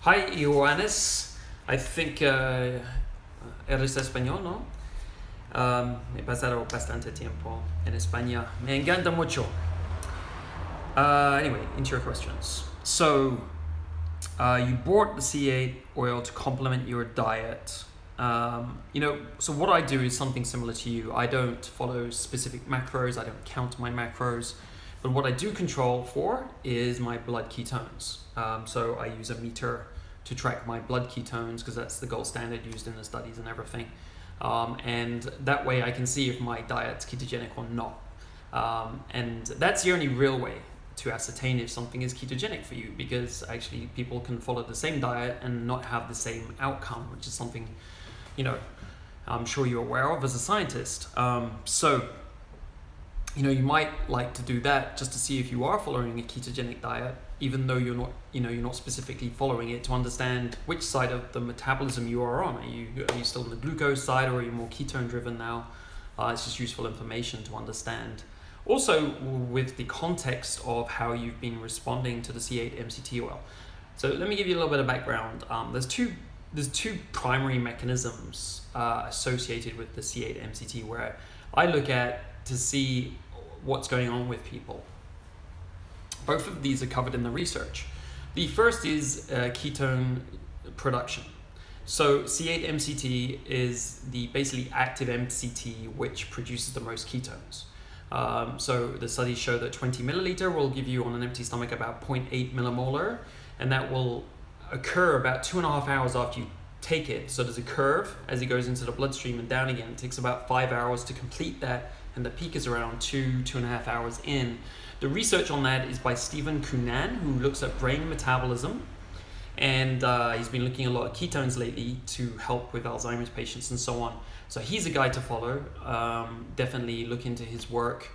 Hi, ioannis. I think eres español, ¿no? He pasado bastante tiempo en España. Me encanta mucho. Anyway, into your questions. So, you bought the C8 oil to complement your diet. So what I do is something similar to you. I don't follow specific macros. I don't count my macros. But what I do control for is my blood ketones. So I use a meter to track my blood ketones because that's the gold standard used in the studies and everything. And that way I can see if my diet's ketogenic or not. And that's the only real way to ascertain if something is ketogenic for you, because actually people can follow the same diet and not have the same outcome, which is something, I'm sure you're aware of as a scientist. You might like to do that just to see if you are following a ketogenic diet, even though you're not specifically following it, to understand which side of the metabolism you are on. Are you still on the glucose side, or are you more ketone driven now? It's just useful information to understand. Also, with the context of how you've been responding to the C8 MCT oil. So let me give you a little bit of background. There's two primary mechanisms associated with the C8 MCT where I look at to see what's going on with people. Both of these are covered in the research. The first is ketone production. So C8 MCT is the basically active MCT which produces the most ketones. So the studies show that 20 milliliter will give you on an empty stomach about 0.8 millimolar, and that will occur about 2.5 hours after you take it. So there's a curve as it goes into the bloodstream and down again. It takes about 5 hours to complete that, and the peak is around 2.5 hours in. The research on that is by Stephen Cunan, who looks at brain metabolism, and he's been looking at a lot of ketones lately to help with Alzheimer's patients and so on. So he's a guy to follow. Definitely look into his work.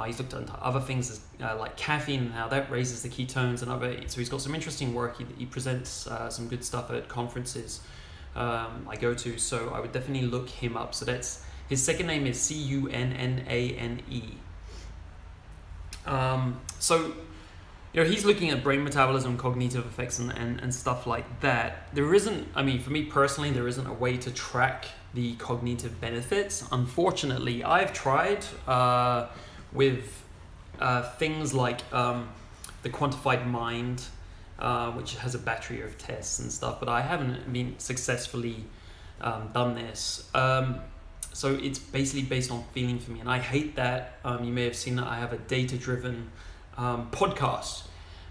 He's looked into other things like caffeine and how that raises the ketones and other. So he's got some interesting work. He presents some good stuff at conferences I go to. So I would definitely look him up. So that's his second name is Cunnane. He's looking at brain metabolism, cognitive effects, and stuff like that. There isn't, for me personally, there isn't a way to track the cognitive benefits. Unfortunately, I've tried with things like the Quantified Mind, which has a battery of tests and stuff, but I haven't been successfully done this. So it's basically based on feeling for me, and I hate that. You may have seen that I have a data-driven podcast.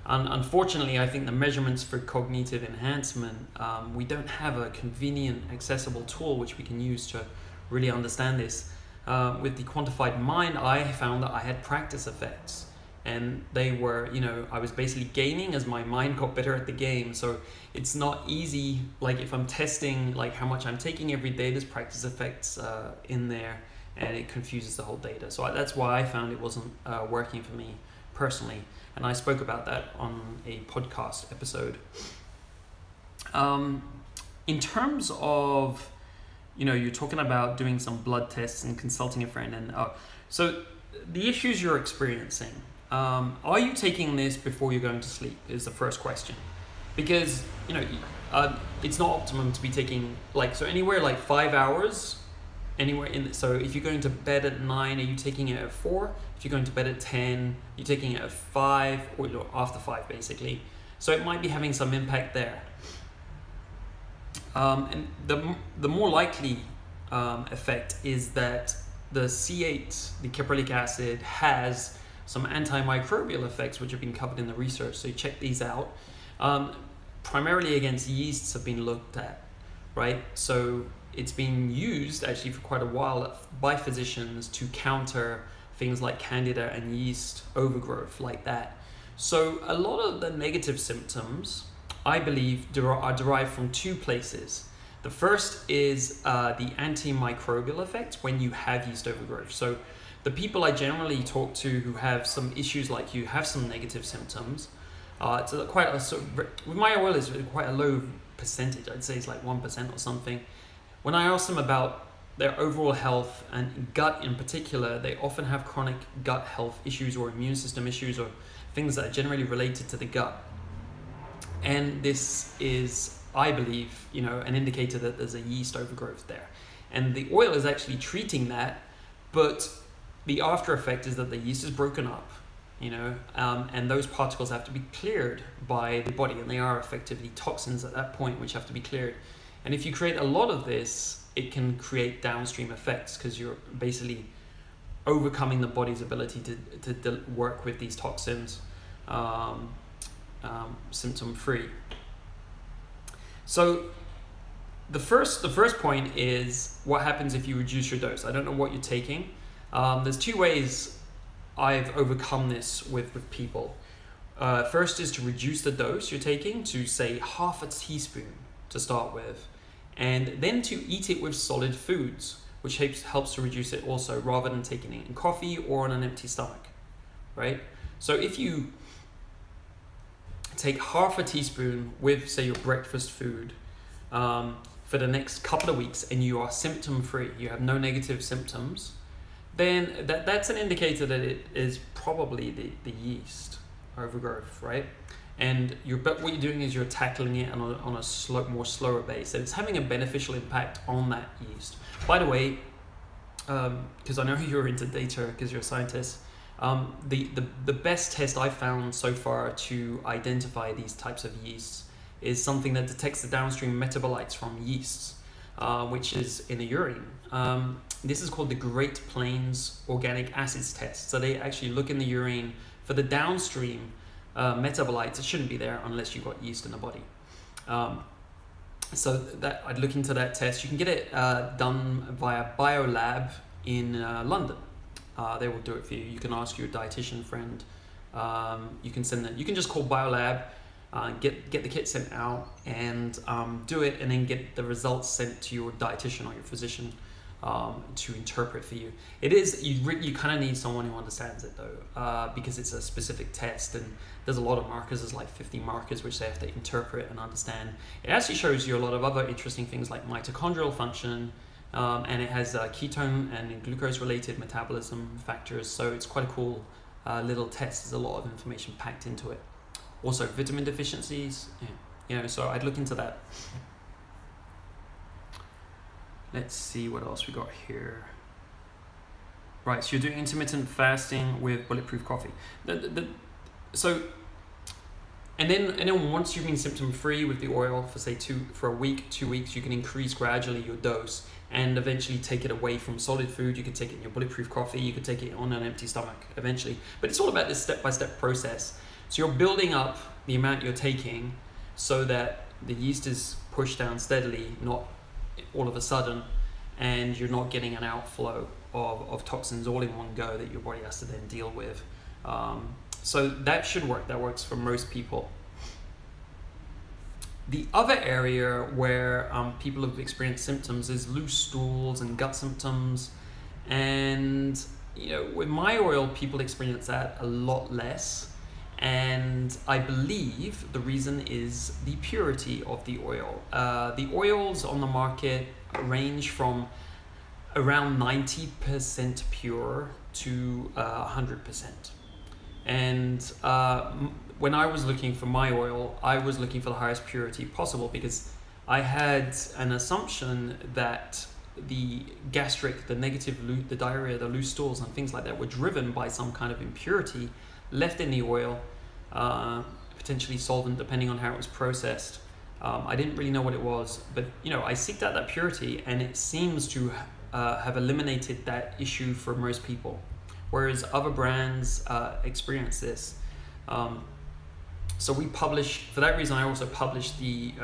And unfortunately, I think the measurements for cognitive enhancement, we don't have a convenient, accessible tool which we can use to really understand this. With the Quantified Mind, I found that I had practice effects, and they were, I was basically gaining as my mind got better at the game. So it's not easy, like if I'm testing like how much I'm taking every day, there's practice effects in there, and it confuses the whole data. So that's why I found it wasn't working for me personally, and I spoke about that on a podcast episode. In terms of, you're talking about doing some blood tests and consulting a friend, and so the issues you're experiencing, are you taking this before you're going to sleep is the first question, because it's not optimum to be taking anywhere like 5 hours anywhere in. So if you're going to bed at 9, are you taking it at 4? If you're going to bed at 10, you're taking it at 5, or after 5 basically. So it might be having some impact there. And the more likely effect is that the C8, the caprylic acid, has some antimicrobial effects which have been covered in the research. So you check these out. Primarily against yeasts have been looked at, right? So it's been used actually for quite a while by physicians to counter things like candida and yeast overgrowth like that. So a lot of the negative symptoms, I believe, are derived from two places. The first is the antimicrobial effect when you have yeast overgrowth. So the people I generally talk to who have some issues like you have some negative symptoms, with my oil is quite a low percentage. I'd say it's like 1% or something. When I ask them about their overall health and gut in particular, they often have chronic gut health issues or immune system issues or things that are generally related to the gut. And this is, I believe, an indicator that there's a yeast overgrowth there. And the oil is actually treating that, but the after effect is that the yeast is broken up, and those particles have to be cleared by the body, and they are effectively toxins at that point which have to be cleared. And if you create a lot of this, it can create downstream effects because you're basically overcoming the body's ability to work with these toxins symptom free. So the first point is what happens if you reduce your dose. I don't know what you're taking. There's two ways I've overcome this with people. First is to reduce the dose you're taking to, say, half a teaspoon to start with, and then to eat it with solid foods, which helps to reduce it also, rather than taking it in coffee or on an empty stomach, right? So if you take half a teaspoon with, say, your breakfast food for the next couple of weeks, and you are symptom free, you have no negative symptoms, then that's an indicator that it is probably the yeast overgrowth, right? And what you're doing is you're tackling it on a more slower base, and it's having a beneficial impact on that yeast. By the way, because I know you're into data because you're a scientist, the best test I've found so far to identify these types of yeasts is something that detects the downstream metabolites from yeasts, which is in the urine. This is called the Great Plains Organic Acids Test. So they actually look in the urine for the downstream metabolites. It shouldn't be there unless you've got yeast in the body. So that I'd look into that test. You can get it done via BioLab in London. They will do it for you. You can ask your dietitian friend. You can send that. You can just call BioLab, get the kit sent out, and do it, and then get the results sent to your dietitian or your physician to interpret for you. It is you kind of need someone who understands it though, because it's a specific test, and there's a lot of markers. There's like 50 markers which they have to interpret and understand. It actually shows you a lot of other interesting things like mitochondrial function, and it has ketone and glucose related metabolism factors. So it's quite a cool little test. There's a lot of information packed into it. Also vitamin deficiencies, so I'd look into that. Let's see what else we got here. Right, so you're doing intermittent fasting with bulletproof coffee. And then once you've been symptom free with the oil for, say, for a week, 2 weeks, you can increase gradually your dose and eventually take it away from solid food. You could take it in your bulletproof coffee. You could take it on an empty stomach eventually. But it's all about this step-by-step process. So you're building up the amount you're taking so that the yeast is pushed down steadily, not all of a sudden, and you're not getting an outflow of toxins all in one go that your body has to then deal with. So that should work. That works for most people. The other area where people have experienced symptoms is loose stools and gut symptoms. And with my oil, people experience that a lot less. And I believe the reason is the purity of the oil. The oils on the market range from around 90% pure to 100%. And when I was looking for my oil, I was looking for the highest purity possible because I had an assumption that the gastric, the negative, the diarrhea, the loose stools and things like that were driven by some kind of impurity left in the oil, potentially solvent depending on how it was processed. I didn't really know what it was, but I seeked out that purity, and it seems to have eliminated that issue for most people, whereas other brands experience this. So we publish, for that reason I also published the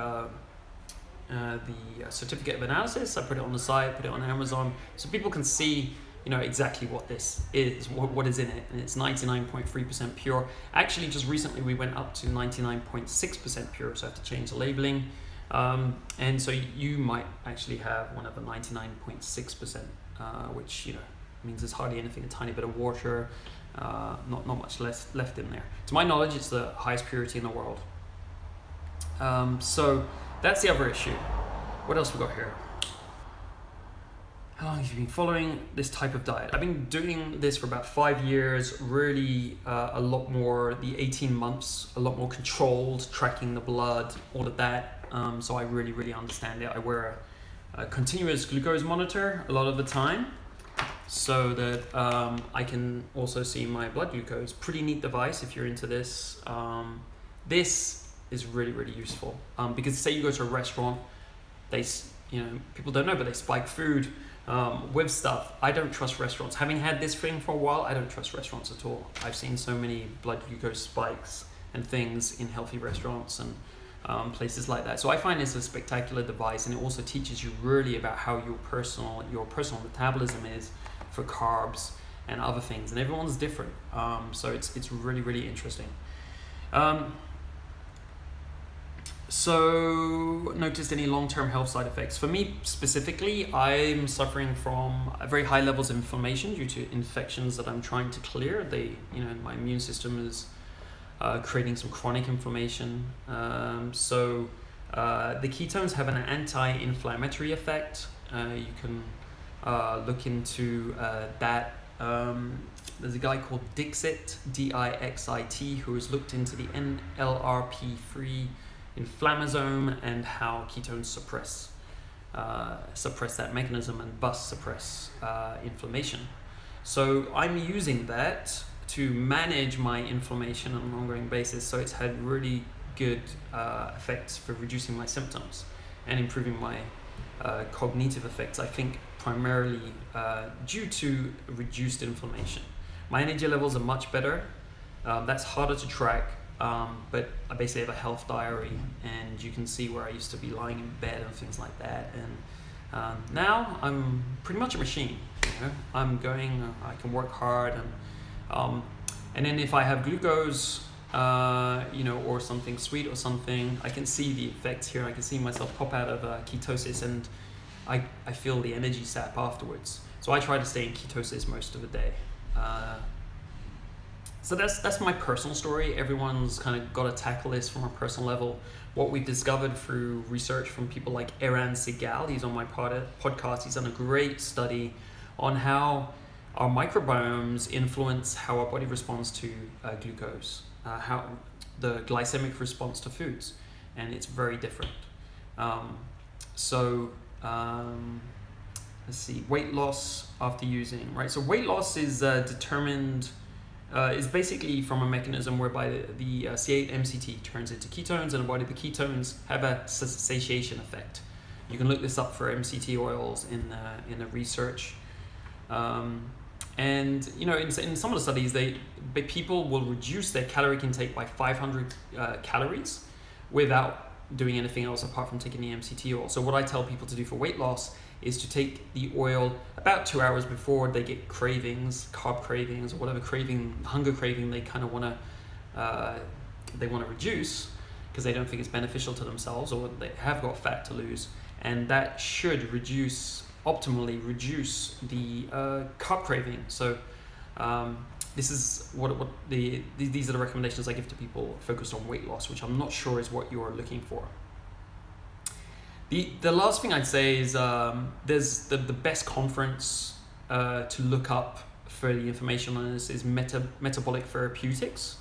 certificate of analysis. I put it on the site, put it on Amazon, so people can see exactly what this is, what is in it, and it's 99.3% pure. Actually, just recently we went up to 99.6% pure, so I have to change the labeling. And so you might actually have one of the 99.6%, which means there's hardly anything, a tiny bit of water, not much left in there. To my knowledge, it's the highest purity in the world. So that's the other issue. What else we got here? How long have you been following this type of diet? I've been doing this for about 5 years, really a lot more, the 18 months, a lot more controlled, tracking the blood, all of that. So I really, really understand it. I wear a continuous glucose monitor a lot of the time so that I can also see my blood glucose. Pretty neat device if you're into this. This is really, really useful because say you go to a restaurant, people don't know, but they spike food with stuff. I don't trust restaurants. Having had this thing for a while, I don't trust restaurants at all. I've seen so many blood glucose spikes and things in healthy restaurants and places like that. So I find this a spectacular device, and it also teaches you really about how your personal metabolism is for carbs and other things, and everyone's different. So it's really, really interesting. So, noticed any long-term health side effects? For me specifically, I'm suffering from very high levels of inflammation due to infections that I'm trying to clear. My immune system is creating some chronic inflammation. So the ketones have an anti-inflammatory effect. You can look into that. There's a guy called Dixit, Dixit, who has looked into the NLRP3 inflammasome and how ketones suppress that mechanism and thus suppress inflammation. So I'm using that to manage my inflammation on an ongoing basis. So it's had really good effects for reducing my symptoms and improving my cognitive effects. I think primarily due to reduced inflammation. My energy levels are much better. That's harder to track. But I basically have a health diary, and you can see where I used to be lying in bed and things like that. And now I'm pretty much a machine. I'm going. I can work hard, and then if I have glucose, or something sweet or something, I can see the effects here. I can see myself pop out of ketosis, and I feel the energy sap afterwards. So I try to stay in ketosis most of the day. So that's my personal story. Everyone's kind of got to tackle this from a personal level. What we've discovered through research from people like Eran Segal, he's on my podcast. He's done a great study on how our microbiomes influence how our body responds to glucose, how the glycemic response to foods, and it's very different. Let's see, weight loss after using, right? So weight loss is determined. Is basically from a mechanism whereby the C8 MCT turns into ketones, and the body, the ketones have a satiation effect. You can look this up for MCT oils in the research. In some of the studies, people will reduce their caloric intake by 500 calories without doing anything else apart from taking the MCT oil. So what I tell people to do for weight loss is to take the oil about 2 hours before they get cravings, carb cravings, or whatever hunger craving they kind of want to reduce because they don't think it's beneficial to themselves, or they have got fat to lose, and that should optimally reduce the carb craving. So this is these are the recommendations I give to people focused on weight loss, which I'm not sure is what you're looking for. The last thing I'd say is there's the best conference to look up for the information on this is Metabolic Therapeutics,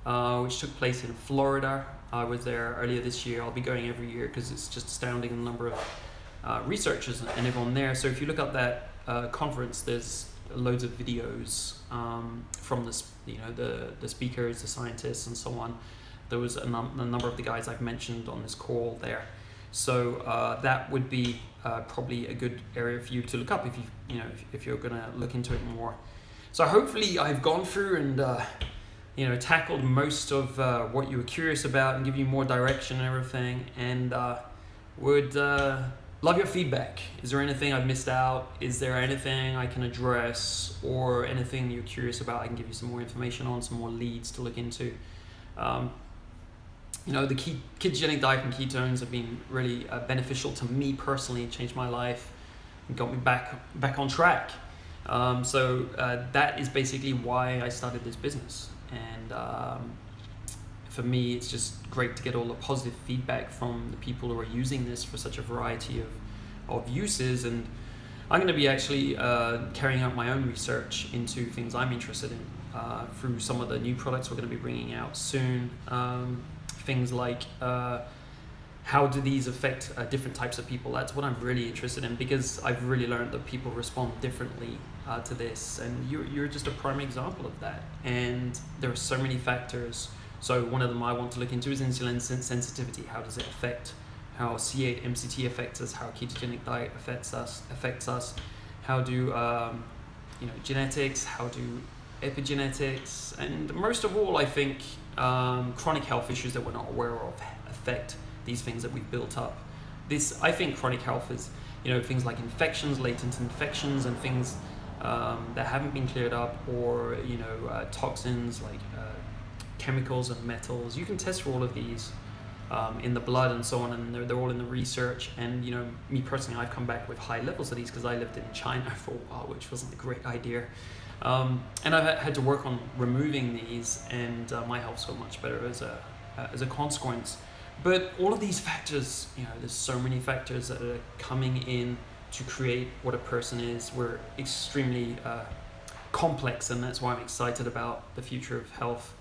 which took place in Florida. I was there earlier this year. I'll be going every year because it's just astounding the number of researchers and everyone there. So if you look up that conference, there's loads of videos from the speakers, the scientists, and so on. There was a number of the guys I've mentioned on this call there. So that would be probably a good area for you to look up if you're gonna look into it more. So hopefully I've gone through and tackled most of what you were curious about and give you more direction and everything. And would love your feedback. Is there anything I've missed out? Is there anything I can address, or anything you're curious about? I can give you some more information on, some more leads to look into. The ketogenic diet and ketones have been really beneficial to me personally, changed my life, and got me back on track. So that is basically why I started this business. And for me, it's just great to get all the positive feedback from the people who are using this for such a variety of uses. And I'm going to be actually carrying out my own research into things I'm interested in through some of the new products we're going to be bringing out soon. Things like how do these affect different types of people? That's what I'm really interested in, because I've really learned that people respond differently to this, and you're just a prime example of that. And there are so many factors. So one of them I want to look into is insulin sensitivity. How does it affect how C8 MCT affects us? How a ketogenic diet affects us? How do genetics? How do epigenetics? And most of all, I think chronic health issues that we're not aware of affect these things that we've built up. I think chronic health is, things like infections, latent infections, and things that haven't been cleared up, or toxins like chemicals and metals. You can test for all of these in the blood and so on, and they're all in the research. And me personally, I've come back with high levels of these because I lived in China for a while, which wasn't a great idea. And I've had to work on removing these, and my health's got much better as a consequence. But all of these factors, there's so many factors that are coming in to create what a person is. We're extremely complex, and that's why I'm excited about the future of health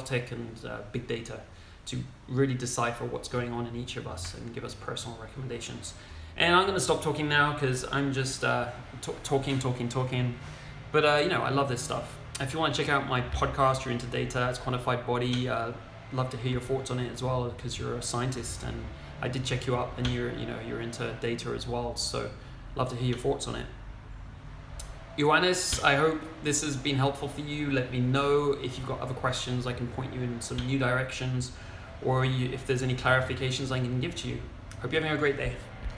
tech and big data, to really decipher what's going on in each of us and give us personal recommendations. And I'm going to stop talking now because I'm just talking. But I love this stuff. If you want to check out my podcast, you're into data, it's Quantified Body. Love to hear your thoughts on it as well, because you're a scientist, and I did check you up, and you're into data as well. So love to hear your thoughts on it. Ioannis, I hope this has been helpful for you. Let me know if you've got other questions. I can point you in some new directions, or if there's any clarifications I can give to you. Hope you're having a great day.